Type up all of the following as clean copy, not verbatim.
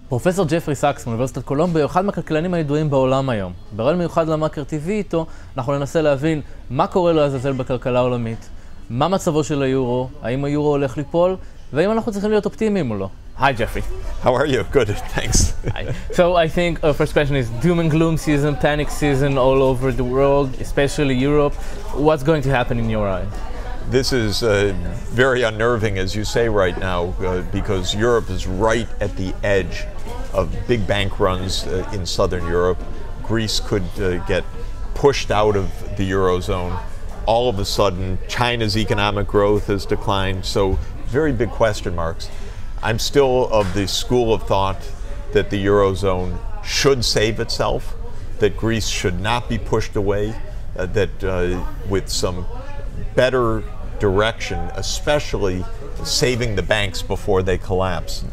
פרופסור ג'פרי סאקס מאוניברסיטת קולומביה הוא אחד מהכלכלנים הידועים בעולם היום. בראיון מיוחד ל-TheMarker TV איתו אנחנו ננסה להבין מה קורה לעזאזל בכלכלה העולמית, מה מצבו של היורו, האם היורו הולך ליפול, והאם אנחנו צריכים להיות אופטימיים או לא. Hi Jeffrey. How are you? Good, thanks. Hi. So I think our first question is doom and gloom season, panic season all over the world, especially Europe. What's going to happen in your eyes? This is very unnerving, as you say right now, because Europe is right at the edge of big bank runs in southern Europe. Greece could get pushed out of the Eurozone. All of a sudden, China's economic growth has declined, so very big question marks. I'm still of the school of thought that the Eurozone should save itself, that Greece should not be pushed away, that with some better direction, especially saving the banks before they collapse,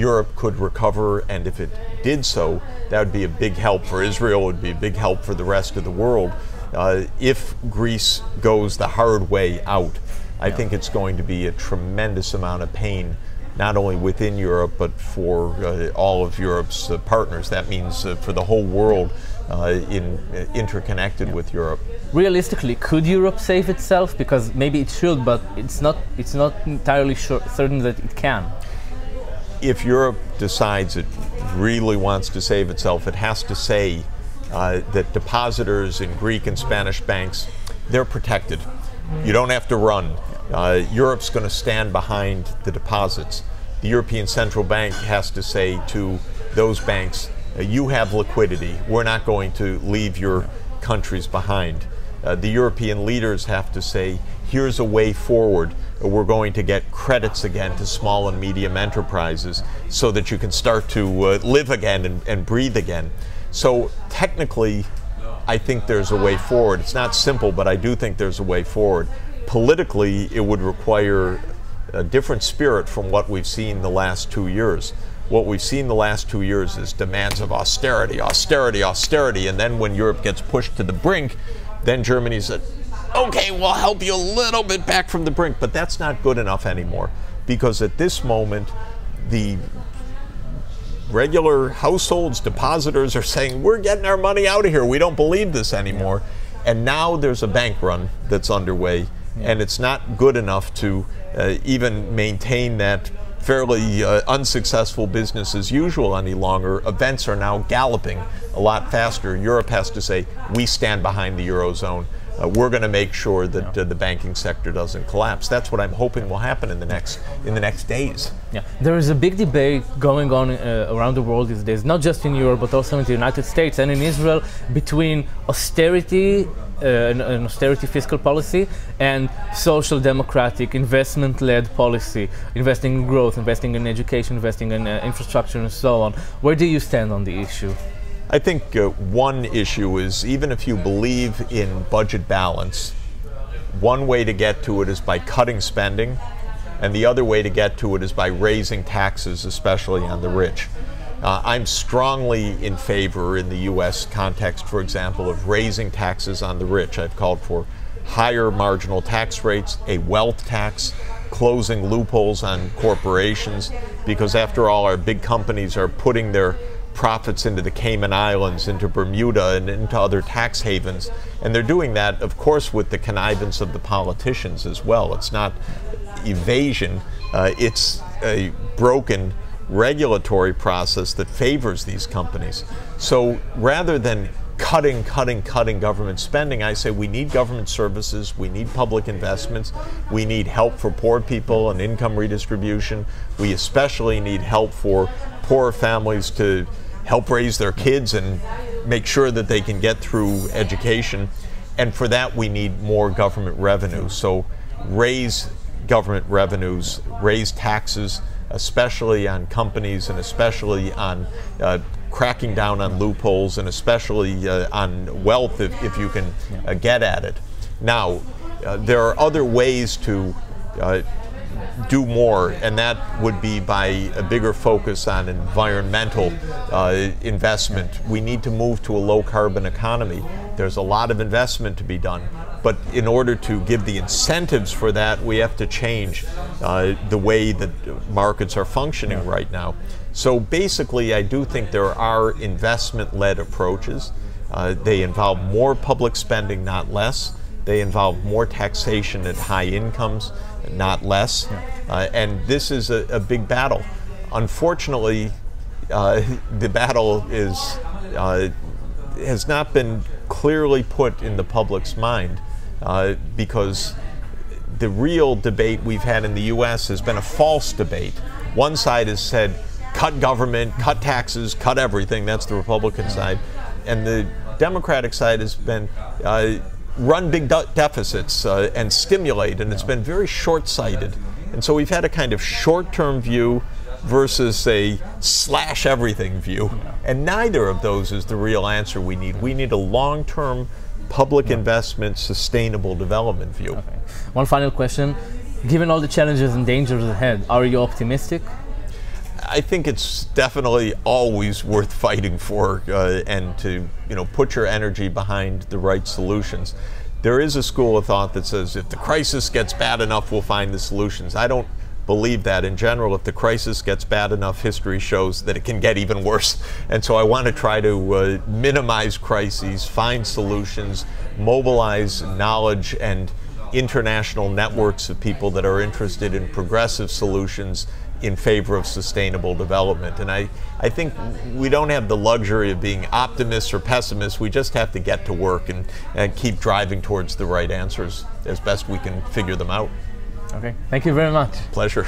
Europe could recover, and if it did so, that would be a big help for Israel, it would be a big help for the rest of the world. If Greece goes the hard way out, I think it's going to be a tremendous amount of pain, not only within Europe, but for all of Europe's partners. That means for the whole world interconnected with Europe. Realistically, could Europe save itself? Because maybe it should, but it's not entirely certain that it can. If Europe decides it really wants to save itself, it has to say that depositors in Greek and Spanish banks, they're protected. You don't have to run. Europe's going to stand behind the deposits. The European Central Bank has to say to those banks, you have liquidity. We're not going to leave your countries behind. The European leaders have to say, here's a way forward. We're going to get credits again to small and medium enterprises so that you can start to live again and breathe again. So technically, I think there's a way forward. It's not simple, but I do think there's a way forward. Politically, it would require a different spirit from what we've seen the last 2 years. What we've seen the last 2 years is demands of austerity, austerity, austerity, and then when Europe gets pushed to the brink, then Germany said, okay, we'll help you a little bit back from the brink, but that's not good enough anymore, because at this moment, the regular households, depositors are saying, we're getting our money out of here, we don't believe this anymore, and now there's a bank run that's underway, and it's not good enough to even maintain that fairly unsuccessful business as usual any longer. Events are now galloping a lot faster. Europe has to say, we stand behind the Eurozone. We're going to make sure that the banking sector doesn't collapse. That's what I'm hoping will happen in the next days. Yeah, there is a big debate going on around the world these days, not just in Europe, but also in the United States and in Israel, between austerity, an austerity fiscal policy, and social democratic investment-led policy, investing in growth, investing in education, investing in infrastructure, and so on. Where do you stand on the issue? I think one issue is, even if you believe in budget balance, one way to get to it is by cutting spending, and the other way to get to it is by raising taxes, especially on the rich. I'm strongly in favor, in the U.S. context, for example, of raising taxes on the rich. I've called for higher marginal tax rates, a wealth tax, closing loopholes on corporations, because after all, our big companies are putting their profits into the Cayman Islands, into Bermuda, and into other tax havens. And they're doing that, of course, with the connivance of the politicians as well. It's not evasion, it's a broken regulatory process that favors these companies. So rather than cutting government spending, I say we need government services, we need public investments, we need help for poor people and income redistribution. We especially need help for poor families to help raise their kids and make sure that they can get through education. And for that, we need more government revenue. So raise government revenues, raise taxes, especially on companies and especially on cracking down on loopholes and especially on wealth if you can get at it. Now, there are other ways to do more, and that would be by a bigger focus on environmental investment. We need to move to a low carbon economy. There's a lot of investment to be done, But in order to give the incentives for that, we have to change the way that markets are functioning right now. So basically, I do think there are investment-led approaches. They involve more public spending, not less. They involve more taxation at high incomes, not less. And this is a big battle. Unfortunately, the battle has not been clearly put in the public's mind because the real debate we've had in the U.S. has been a false debate. One side has said, cut government, cut taxes, cut everything. That's the Republican side. And the Democratic side has been run big deficits and stimulate, and it's been very short-sighted. And so we've had a kind of short-term view versus a slash everything view. And neither of those is the real answer we need. We need a long-term public investment, sustainable development view. Okay. One final question. Given all the challenges and dangers ahead, are you optimistic? I think it's definitely always worth fighting for and to put your energy behind the right solutions. There is a school of thought that says if the crisis gets bad enough, we'll find the solutions. I don't believe that. In general, if the crisis gets bad enough, history shows that it can get even worse. And so I want to try to minimize crises, find solutions, mobilize knowledge and international networks of people that are interested in progressive solutions in favor of sustainable development. And I think we don't have the luxury of being optimists or pessimists. We just have to get to work and keep driving towards the right answers as best we can figure them out. Okay, thank you very much. Pleasure.